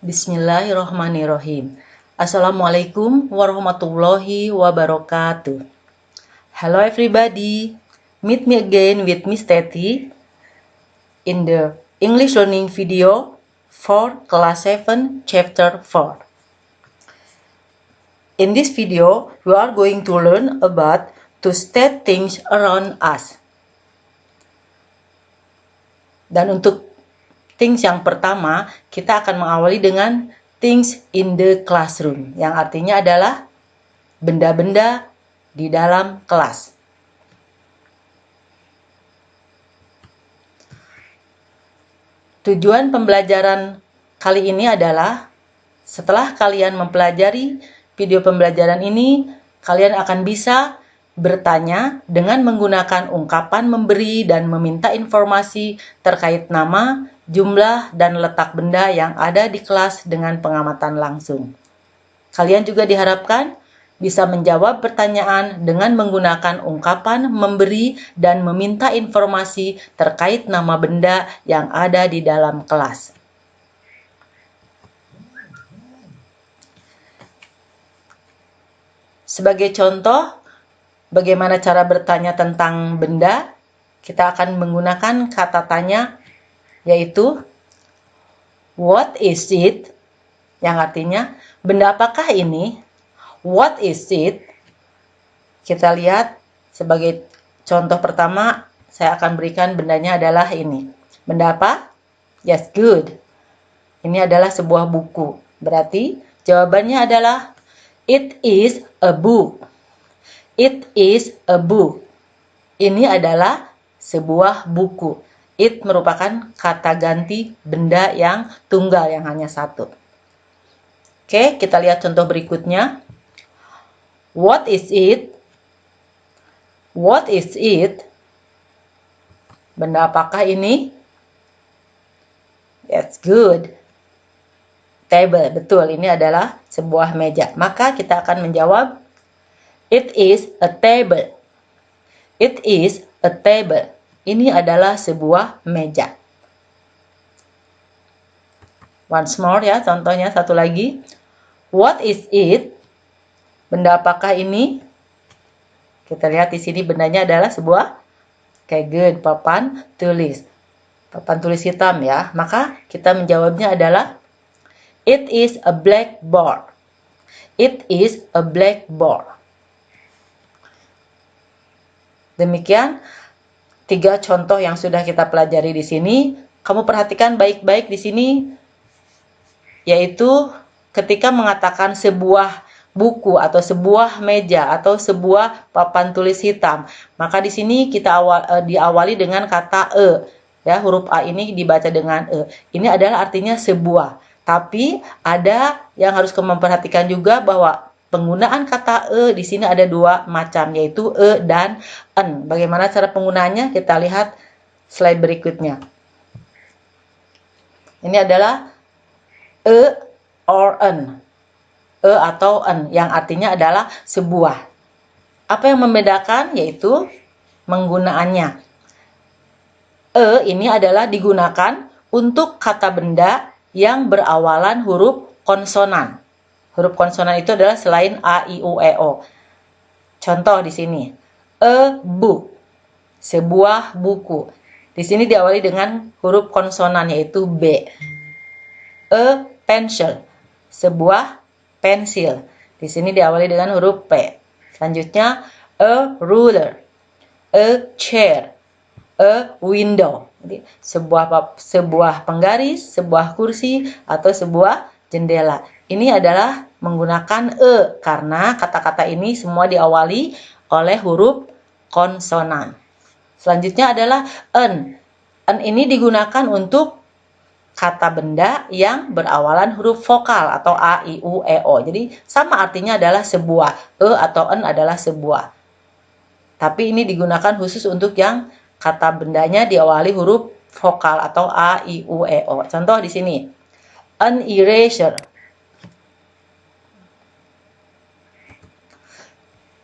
Bismillahirrahmanirrahim. Assalamualaikum warahmatullahi wabarakatuh. Hello everybody. Meet me again with Miss Teti in the English learning video for class 7 chapter 4. In this video, we are going to learn about to state things around us. Dan untuk things yang pertama, kita akan mengawali dengan things in the classroom, yang artinya adalah benda-benda di dalam kelas. Tujuan pembelajaran kali ini adalah setelah kalian mempelajari video pembelajaran ini, kalian akan bisa bertanya dengan menggunakan ungkapan memberi dan meminta informasi terkait nama, jumlah, dan letak benda yang ada di kelas dengan pengamatan langsung. Kalian juga diharapkan bisa menjawab pertanyaan dengan menggunakan ungkapan memberi dan meminta informasi terkait nama benda yang ada di dalam kelas. Sebagai contoh, bagaimana cara bertanya tentang benda, kita akan menggunakan kata tanya, yaitu what is it, yang artinya benda apakah ini. What is it? Kita lihat sebagai contoh pertama, saya akan berikan bendanya adalah ini. Benda apa? Yes, good. Ini adalah sebuah buku. Berarti jawabannya adalah it is a book. It is a book. Ini adalah sebuah buku. It merupakan kata ganti benda yang tunggal, yang hanya satu. Oke, kita lihat contoh berikutnya. What is it? What is it? Benda apakah ini? That's good. Table, betul, ini adalah sebuah meja. Maka kita akan menjawab, it is a table. It is a table. Ini adalah sebuah meja. Once more ya, contohnya satu lagi. What is it? Benda apakah ini? Kita lihat di sini bendanya adalah sebuah good, papan tulis. Papan tulis hitam ya. Maka kita menjawabnya adalah it is a blackboard. It is a blackboard. Demikian 3 contoh yang sudah kita pelajari di sini. Kamu perhatikan baik-baik di sini, yaitu ketika mengatakan sebuah buku atau sebuah meja atau sebuah papan tulis hitam, maka di sini kita diawali dengan kata e. Ya, huruf A ini dibaca dengan e. Ini adalah artinya sebuah. Tapi ada yang harus kamu perhatikan juga bahwa penggunaan kata e di sini ada 2 macam, yaitu e dan en. Bagaimana cara penggunaannya? Kita lihat slide berikutnya. Ini adalah e or en. E atau en, yang artinya adalah sebuah. Apa yang membedakan? Yaitu penggunaannya. E ini adalah digunakan untuk kata benda yang berawalan huruf konsonan. Huruf konsonan itu adalah selain A, I, U, E, O. Contoh di sini. A book. Sebuah buku. Di sini diawali dengan huruf konsonan, yaitu B. A pencil. Sebuah pensil. Di sini diawali dengan huruf P. Selanjutnya, a ruler. A chair. A window. Jadi, sebuah penggaris, sebuah kursi, atau sebuah jendela. Ini adalah menggunakan e, karena kata-kata ini semua diawali oleh huruf konsonan. Selanjutnya adalah en. En ini digunakan untuk kata benda yang berawalan huruf vokal atau A, I, U, E, O. Jadi sama artinya adalah sebuah. E atau en adalah sebuah. Tapi ini digunakan khusus untuk yang kata bendanya diawali huruf vokal atau A, I, U, E, O. Contoh di sini. An eraser.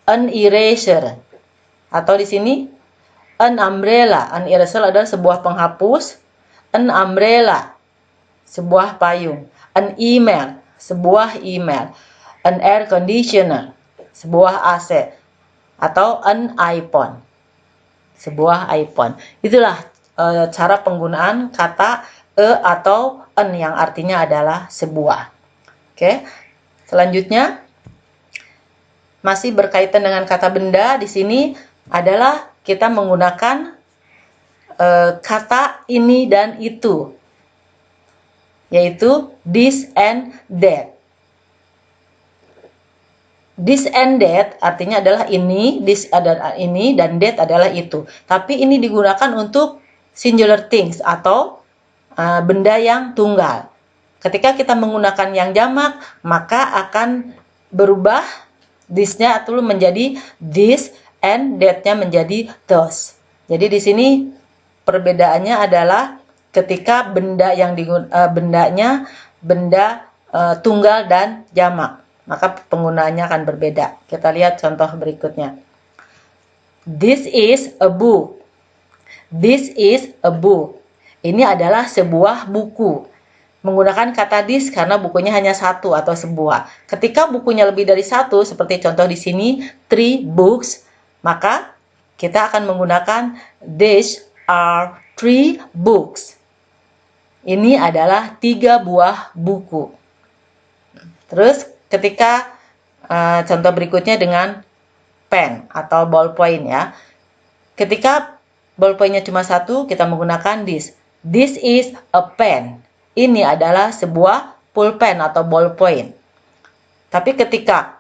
An eraser. Atau di sini an umbrella. An eraser adalah sebuah penghapus. An umbrella. sebuah payung. An email, sebuah email. An air conditioner, sebuah AC. Atau an iPhone, sebuah iPhone. Itulah cara penggunaan kata atau an yang artinya adalah sebuah. Oke. Selanjutnya masih berkaitan dengan kata benda, di sini adalah kita menggunakan kata ini dan itu, yaitu this and that. This and that artinya adalah ini, this adalah ini, dan that adalah itu. Tapi ini digunakan untuk singular things atau benda yang tunggal. Ketika kita menggunakan yang jamak, maka akan berubah this-nya atau menjadi this and that-nya menjadi those. Jadi di sini perbedaannya adalah ketika benda yang bendanya benda tunggal dan jamak, maka penggunaannya akan berbeda. Kita lihat contoh berikutnya. This is a book. This is a book. Ini adalah sebuah buku. Menggunakan kata this karena bukunya hanya satu atau sebuah. Ketika bukunya lebih dari satu, seperti contoh di sini, 3 books, maka kita akan menggunakan these are 3 books. Ini adalah 3 buah buku. Terus ketika contoh berikutnya dengan pen atau ballpoint ya. Ketika ballpointnya cuma satu, kita menggunakan this. This is a pen. Ini adalah sebuah pulpen atau ballpoint. Tapi ketika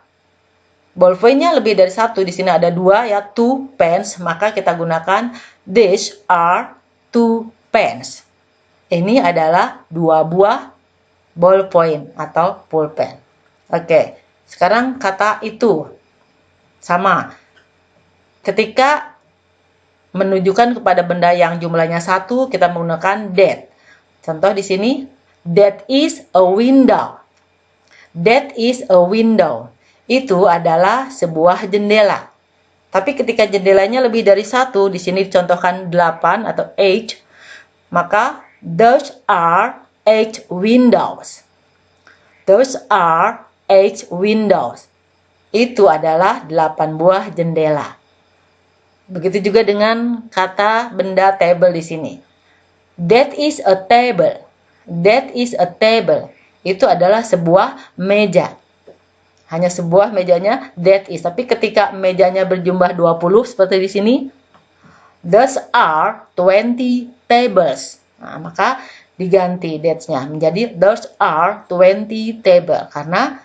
ballpointnya lebih dari satu, di sini ada 2 ya, 2 pens, maka kita gunakan these are 2 pens. Ini adalah 2 buah ballpoint atau pulpen. Oke, sekarang kata itu sama. Ketika menunjukkan kepada benda yang jumlahnya 1, kita menggunakan that. Contoh di sini, that is a window. That is a window. Itu adalah sebuah jendela. Tapi ketika jendelanya lebih dari 1, di sini dicontohkan 8 atau 8, maka those are 8 windows. Those are 8 windows. Itu adalah 8 buah jendela. Begitu juga dengan kata benda table di sini. That is a table. That is a table. Itu adalah sebuah meja. Hanya sebuah mejanya that is. Tapi ketika mejanya berjumlah 20 seperti di sini, those are 20 tables. Nah, maka diganti that-nya menjadi those are 20 table karena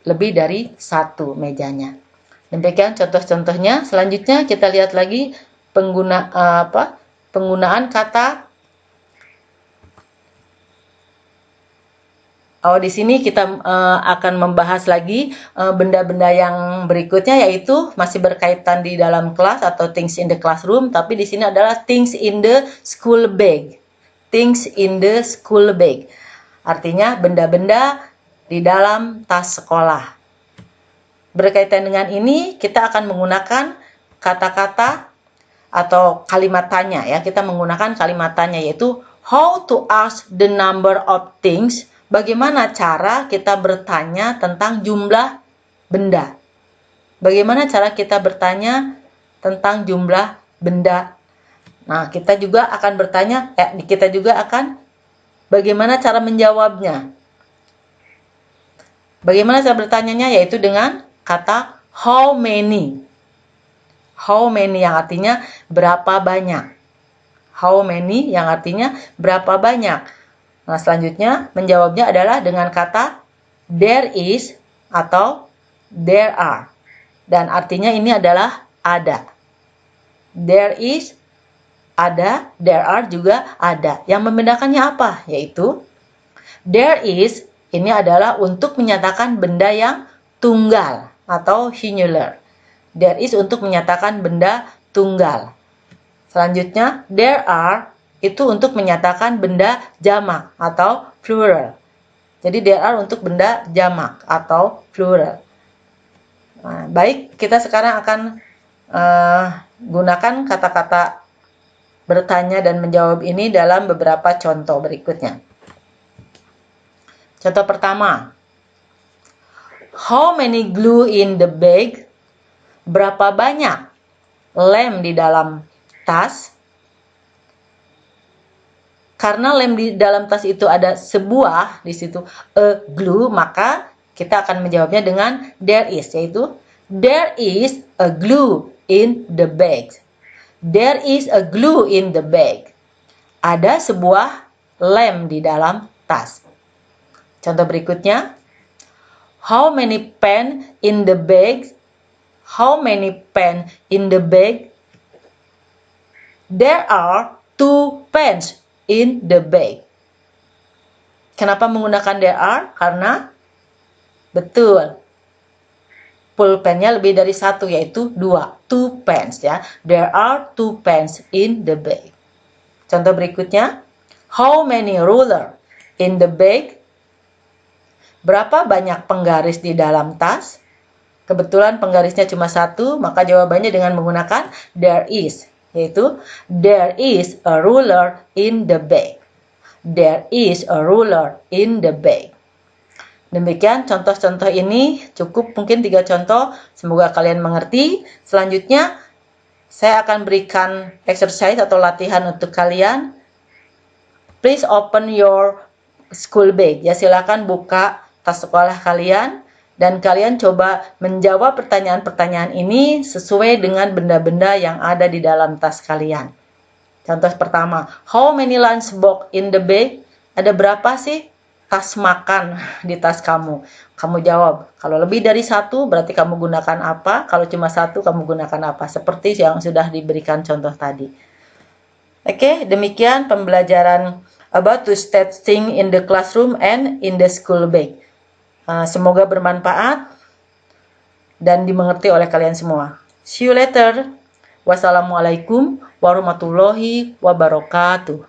lebih dari 1 mejanya. Demikian contoh-contohnya. Selanjutnya kita lihat lagi penggunaan kata. Di sini kita akan membahas lagi benda-benda yang berikutnya, yaitu masih berkaitan di dalam kelas atau things in the classroom, tapi di sini adalah things in the school bag. Things in the school bag. Artinya benda-benda di dalam tas sekolah. Berkaitan dengan ini, kita akan menggunakan kata-kata atau kalimat tanya ya. Kita menggunakan kalimat tanya, yaitu how to ask the number of things. Bagaimana cara kita bertanya tentang jumlah benda? Bagaimana cara kita bertanya tentang jumlah benda? Nah, kita juga akan bertanya, kita juga akan bagaimana cara menjawabnya? Bagaimana cara bertanyanya? Yaitu dengan kata how many. How many yang artinya berapa banyak. How many yang artinya berapa banyak. Nah, selanjutnya menjawabnya adalah dengan kata there is atau there are. Dan artinya ini adalah ada. There is ada, there are juga ada. Yang membedakannya apa? Yaitu there is ini adalah untuk menyatakan benda yang tunggal atau singular. There is untuk menyatakan benda tunggal. Selanjutnya, there are itu untuk menyatakan benda jamak atau plural. Jadi there are untuk benda jamak atau plural. Nah, baik, kita sekarang akan gunakan kata-kata bertanya dan menjawab ini dalam beberapa contoh berikutnya. Contoh pertama. How many glue in the bag? Berapa banyak lem di dalam tas? Karena lem di dalam tas itu ada sebuah, di situ a glue, maka kita akan menjawabnya dengan there is, yaitu there is a glue in the bag. There is a glue in the bag. Ada sebuah lem di dalam tas. Contoh berikutnya. How many pen in the bag? How many pen in the bag? There are 2 pens in the bag. Kenapa menggunakan there are? Karena betul, pulpennya lebih dari satu, yaitu 2, 2 pens ya. There are 2 pens in the bag. Contoh berikutnya, how many ruler in the bag? Berapa banyak penggaris di dalam tas? Kebetulan penggarisnya cuma satu, maka jawabannya dengan menggunakan there is, yaitu there is a ruler in the bag. There is a ruler in the bag. Demikian contoh-contoh ini, cukup mungkin 3 contoh, semoga kalian mengerti. Selanjutnya saya akan berikan exercise atau latihan untuk kalian. Please open your school bag. Ya, silakan buka tas sekolah kalian dan kalian coba menjawab pertanyaan-pertanyaan ini sesuai dengan benda-benda yang ada di dalam tas kalian. Contoh pertama, how many lunch box in the bag? Ada berapa sih tas makan di tas kamu? Kamu jawab. Kalau lebih dari 1 berarti kamu gunakan apa? Kalau cuma 1 kamu gunakan apa? Seperti yang sudah diberikan contoh tadi. Oke, demikian pembelajaran about to state things in the classroom and in the school bag. Semoga bermanfaat dan dimengerti oleh kalian semua. See you later. Wassalamualaikum warahmatullahi wabarakatuh.